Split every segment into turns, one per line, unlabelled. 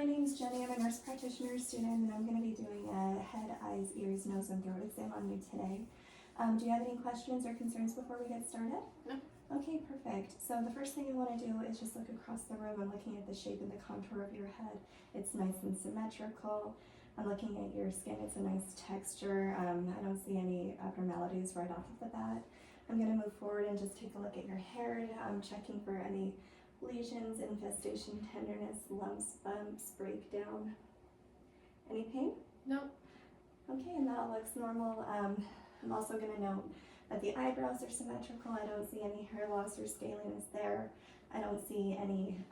my name is Jenny. I'm a nurse practitioner student, and I'm going to be doing a head, eyes, ears, nose, and throat exam on you today. Do you have any questions or concerns before we get started?
No.
Okay, perfect. So the first thing I want to do is just look across the room. I'm looking at the shape and the contour of your head. It's nice and symmetrical. I'm looking at your skin. It's a nice texture. I don't see any abnormalities right off of the bat. I'm going to move forward and just take a look at your hair. I'm checking for any lesions, infestation, tenderness, lumps, bumps, breakdown. Any pain?
No.
Okay, and that all looks normal. I'm also going to note that the eyebrows are symmetrical. I don't see any hair loss or scaliness there. I don't see any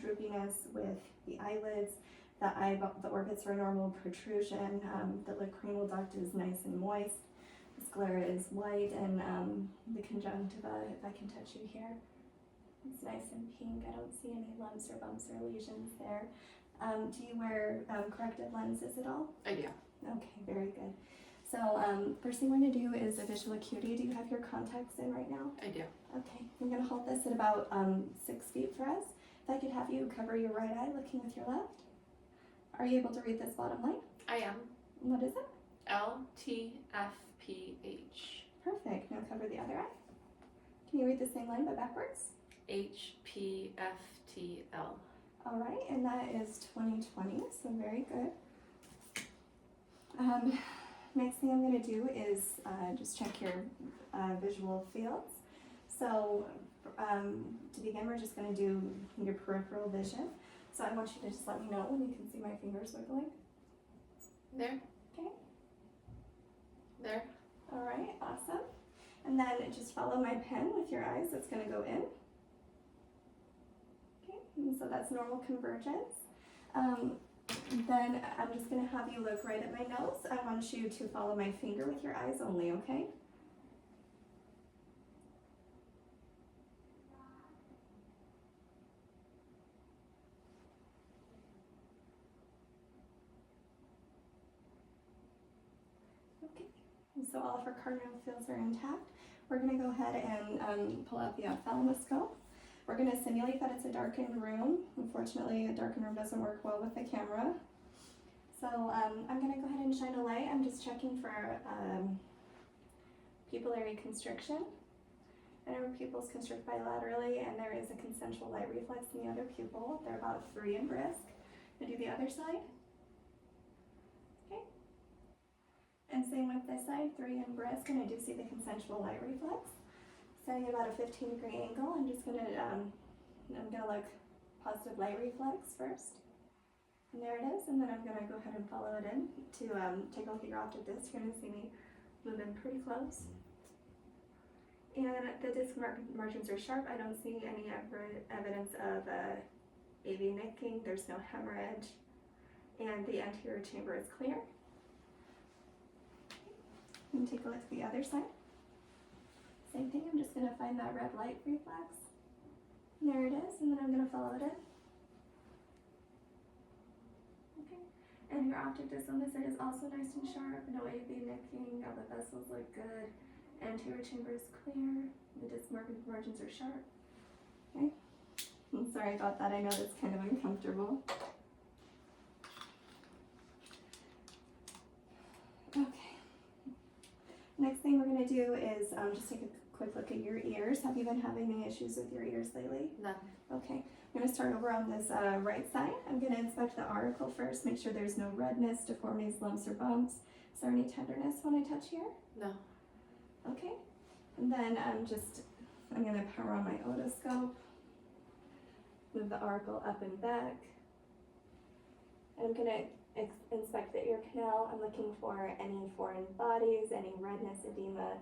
droopiness with the eyelids. The orbits are normal protrusion. The lacrimal duct is nice and moist. The sclera is white, and the conjunctiva, if I can touch you here, it's nice and pink. I don't see any lumps or bumps or lesions there. Do you wear corrective lenses at all?
I do.
Okay, very good. So first thing we're going to do is a visual acuity. Do you have your contacts in right now?
I do.
Okay, I'm going to hold this at about 6 feet for us. If I could have you cover your right eye looking with your left. Are you able to read this bottom line?
I am.
What is it?
LTFPH.
Perfect. Now cover the other eye. Can you read the same line but backwards?
HPFTL.
All right, and that is 2020, so very good. Next thing I'm going to do is just check your visual fields. So to begin, we're just going to do your peripheral vision. So I want you to just let me know when you can see my fingers wiggling.
There.
Okay. There. All right, awesome. And then just follow my pen with your eyes. It's going to go in. Okay, and so that's normal convergence. Then I'm just going to have you look right at my nose. I want you to follow my finger with your eyes only, okay? Okay, and so all of our cardinal fields are intact. We're going to go ahead and pull out the ophthalmoscope. We're going to simulate that it's a darkened room. Unfortunately, a darkened room doesn't work well with the camera. So I'm going to go ahead and shine a light. I'm just checking for pupillary constriction. And our pupils constrict bilaterally, and there is a consensual light reflex in the other pupil. They're about 3 in brisk. I'm going to do the other side. Okay. And same with this side, 3 in brisk, and I do see the consensual light reflex. Setting about a 15-degree angle, I'm just gonna look positive light reflex first. And there it is, and then I'm gonna go ahead and follow it in to take a look at your optic disc. You're gonna see me move in pretty close. And the disc margins are sharp. I don't see any evidence of AV nicking. There's no hemorrhage. And the anterior chamber is clear. And take a look at the other side. Same thing, I'm just going to find that red light reflex. And there it is, and then I'm going to follow it in. Okay, and your optic disc on this side is also nice and sharp. No AV nicking, all the vessels look good. Anterior chamber is clear. The disc margins are sharp. Okay, I'm sorry about that. I know that's kind of uncomfortable. Okay. Next thing we're going to do is just take a quick look at your ears. Have you been having any issues with your ears lately?
None.
Okay, I'm going to start over on this right side. I'm going to inspect the auricle first, make sure there's no redness, deformities, lumps, or bumps. Is there any tenderness when I touch here?
No.
Okay, and then I'm going to power on my otoscope, move the auricle up and back. I'm going to inspect the ear canal. I'm looking for any foreign bodies, any redness, edema,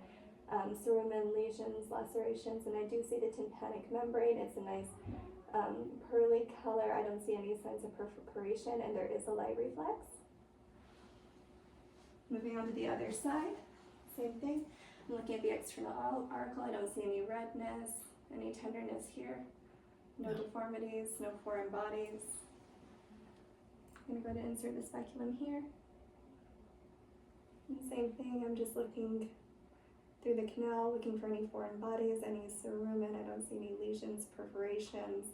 cerumen lesions, lacerations, and I do see the tympanic membrane. It's a nice pearly color. I don't see any signs of perforation, and there is a light reflex. Moving on to the other side, same thing. I'm looking at the external auricle. I don't see any redness, any tenderness here, no deformities, no foreign bodies. I'm going to go ahead and insert the speculum here. And same thing, I'm just looking through the canal, looking for any foreign bodies, any cerumen. I don't see any lesions, perforations,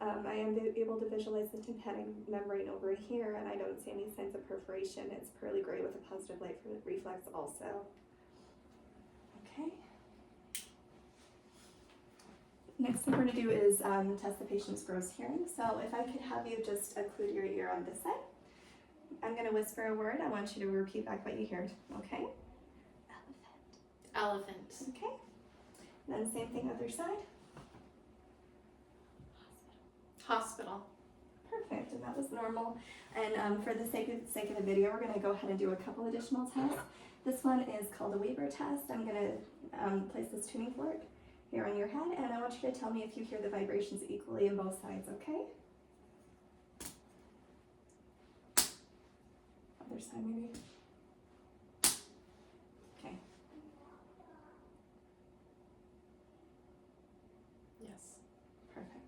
I am able to visualize the tympanic membrane over here, and I don't see any signs of perforation. It's pearly gray with a positive light reflex also. Okay. Next thing we're going to do is test the patient's gross hearing. So if I could have you just occlude your ear on this side. I'm going to whisper a word. I want you to repeat back what you heard. Okay?
Elephant.
Okay. Then same thing other side.
Hospital.
Perfect, and that was normal. And for the sake of the video, we're going to go ahead and do a couple additional tests. This one is called a Weber test. I'm going to place this tuning fork here on your head, and I want you to tell me if you hear the vibrations equally in both sides, okay? Other side maybe. Okay.
Yes.
Perfect.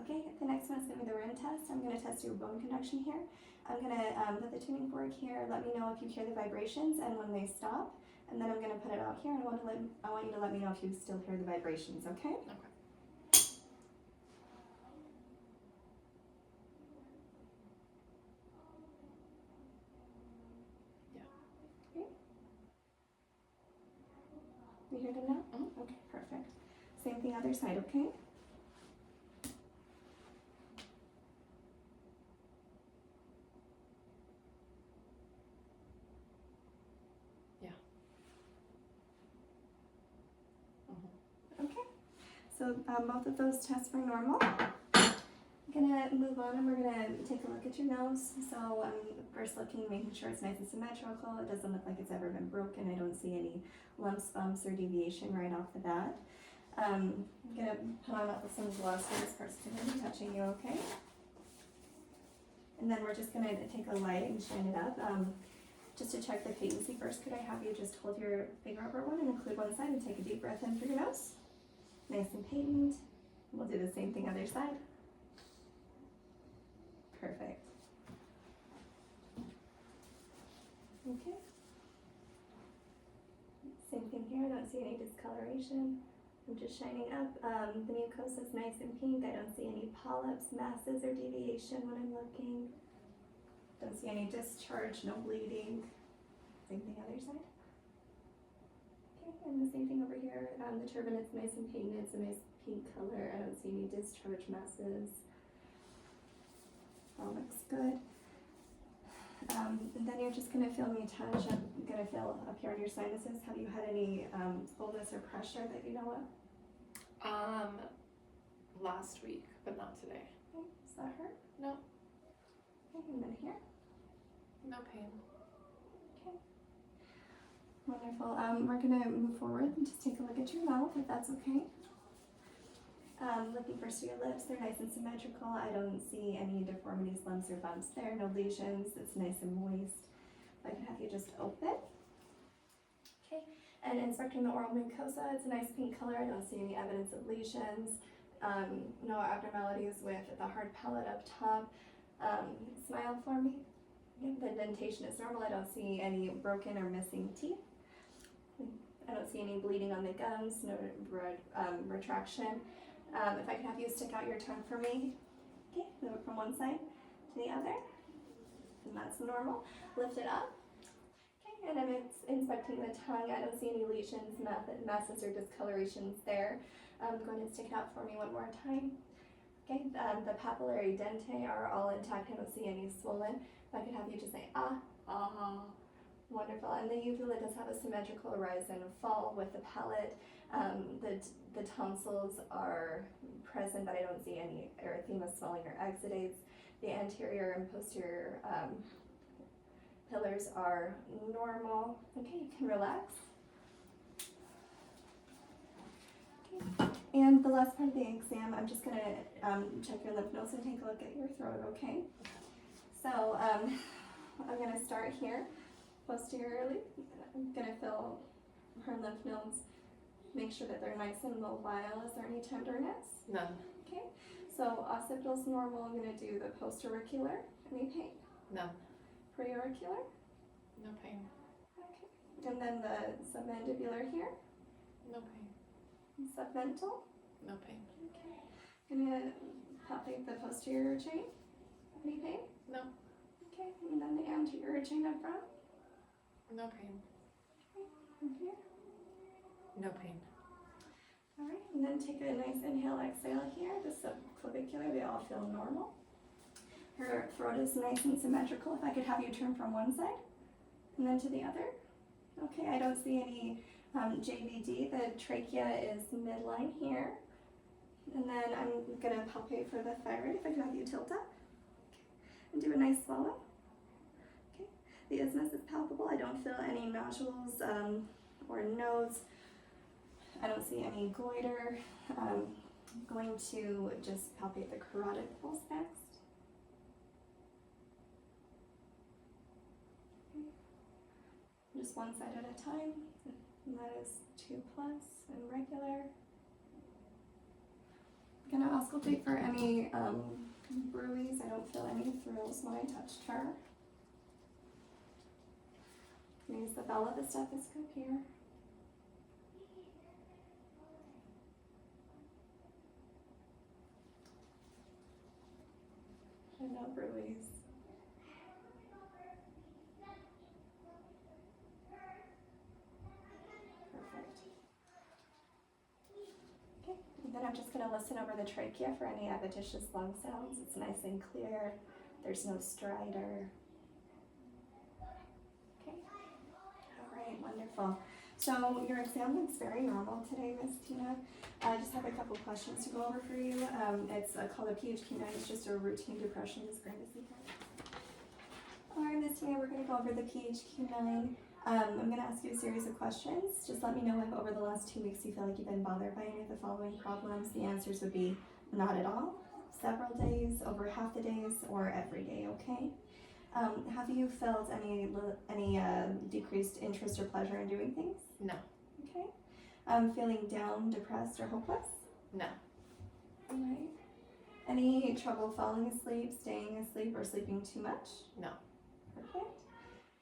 Okay, the next one is going to be the rim test. I'm going to test your bone conduction here. I'm going to put the tuning fork here. Let me know if you hear the vibrations and when they stop. And then I'm going to put it out here, and I want you to let me know if you still hear the vibrations, okay?
Okay. Yeah.
Okay. You hear them now?
Mhm.
Okay, perfect. Same thing other side, okay? Okay, so both of those tests were normal. I'm gonna move on and we're gonna take a look at your nose. So first looking, making sure it's nice and symmetrical. It doesn't look like it's ever been broken. I don't see any lumps, bumps, or deviation right off the bat. I'm gonna put on some gloves for this person to be touching you, okay? And then we're just gonna take a light and shine it up. Just to check the patency first, could I have you just hold your finger over one and include one side and take a deep breath in through your nose? Nice and patent. We'll do the same thing other side. Perfect. Okay. Same thing here, I don't see any discoloration. I'm just shining up. The mucosa is nice and pink. I don't see any polyps, masses, or deviation when I'm looking. Don't see any discharge, no bleeding. Same thing other side. Okay, and the same thing over here. The turbinate's nice and painted. It's a nice pink color. I don't see any discharge masses. All looks good. And then you're just gonna feel me touch. I'm gonna feel up here on your sinuses. Have you had any fullness or pressure that you know of?
Last week, but not today.
Okay, does that hurt?
No.
Okay, and then here.
No pain.
Okay. Wonderful. We're gonna move forward and just take a look at your mouth, if that's okay. Looking first at your lips, they're nice and symmetrical. I don't see any deformities, lumps, or bumps there. No lesions. It's nice and moist. If I could have you just open. Okay. And inspecting the oral mucosa, it's a nice pink color. I don't see any evidence of lesions. No abnormalities with the hard palate up top. Smile for me. The dentation is normal. I don't see any broken or missing teeth. I don't see any bleeding on the gums, no retraction. If I could have you stick out your tongue for me. Okay, move it from one side to the other. And that's normal. Lift it up. Okay, and I'm inspecting the tongue. I don't see any lesions, masses, or discolorations there. Go ahead and stick it out for me one more time. Okay, the papillary dentae are all intact. I don't see any swollen. If I could have you just say ah, ah. Wonderful. And the uvula does have a symmetrical rise and fall with the palate. The tonsils are present, but I don't see any erythema, swelling, or exudates. The anterior and posterior pillars are normal. Okay, you can relax. Okay. And the last part of the exam, I'm just going to check your lymph nodes and take a look at your throat, okay? So I'm going to start here. Posteriorly, I'm going to feel her lymph nodes, make sure that they're nice and mobile. Is there any tenderness?
None.
Okay, so occipital's normal. I'm going to do the postauricular. Any pain?
None.
Preauricular?
No pain.
Okay, and then the submandibular here?
No pain.
Submental?
No pain.
Okay, I'm going to Palpate the posterior chain. Any pain?
No.
Okay, and then the anterior chain up front.
No pain.
And here.
No pain.
All right, and then take a nice inhale, exhale here. The subclavicular, they all feel normal. Her throat is nice and symmetrical. If I could have you turn from one side and then to the other. Okay, I don't see any JVD. The trachea is midline here. And then I'm gonna palpate for the thyroid. If I could have you tilt up. Okay. And do a nice swallow. Okay, the isthmus is palpable. I don't feel any nodules or nodes. I don't see any goiter. I'm going to just palpate the carotid pulse next. Okay. Just one side at a time. And that is 2+ and regular. I'm gonna auscultate for any bruise. I don't feel any thrills when I touched her. Use the bell of the stethoscope here. And no bruise. Perfect. Okay, and then I'm just going to listen over the trachea for any adventitious lung sounds. It's nice and clear. There's no stridor. Okay. All right, wonderful. So your exam looks very normal today, Miss Tina. I just have a couple questions to go over for you. It's called a PHQ-9. It's just a routine depression pregnancy test. All right, Miss Tina, we're going to go over the PHQ-9. I'm going to ask you a series of questions. Just let me know if over the last 2 weeks you feel like you've been bothered by any of the following problems. The answers would be not at all, several days, over half the days, or every day, okay? Have you felt any decreased interest or pleasure in doing things?
No.
Okay. Feeling down, depressed, or hopeless?
No.
All right. Any trouble falling asleep, staying asleep, or sleeping too much?
No.
Perfect.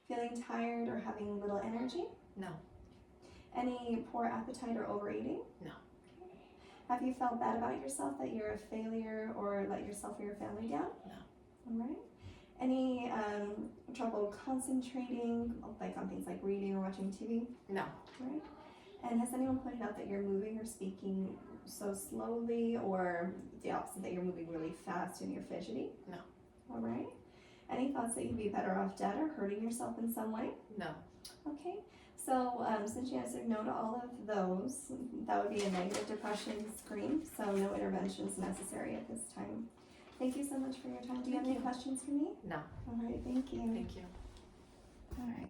Feeling tired or having little energy?
No.
Any poor appetite or overeating?
No.
Okay. Have you felt bad about yourself, that you're a failure, or let yourself or your family down?
No.
All right. Any trouble concentrating, like on things like reading or watching TV?
No.
Right. And has anyone pointed out that you're moving or speaking so slowly, or the opposite, that you're moving really fast and you're fidgety?
No.
All right. Any thoughts that you'd be better off dead or hurting yourself in some way?
No.
Okay. So since you answered no to all of those, that would be a negative depression screen, so no interventions necessary at this time. Thank you so much for your time. Do you have any questions for me?
No.
All right, thank you.
Thank you.
All right.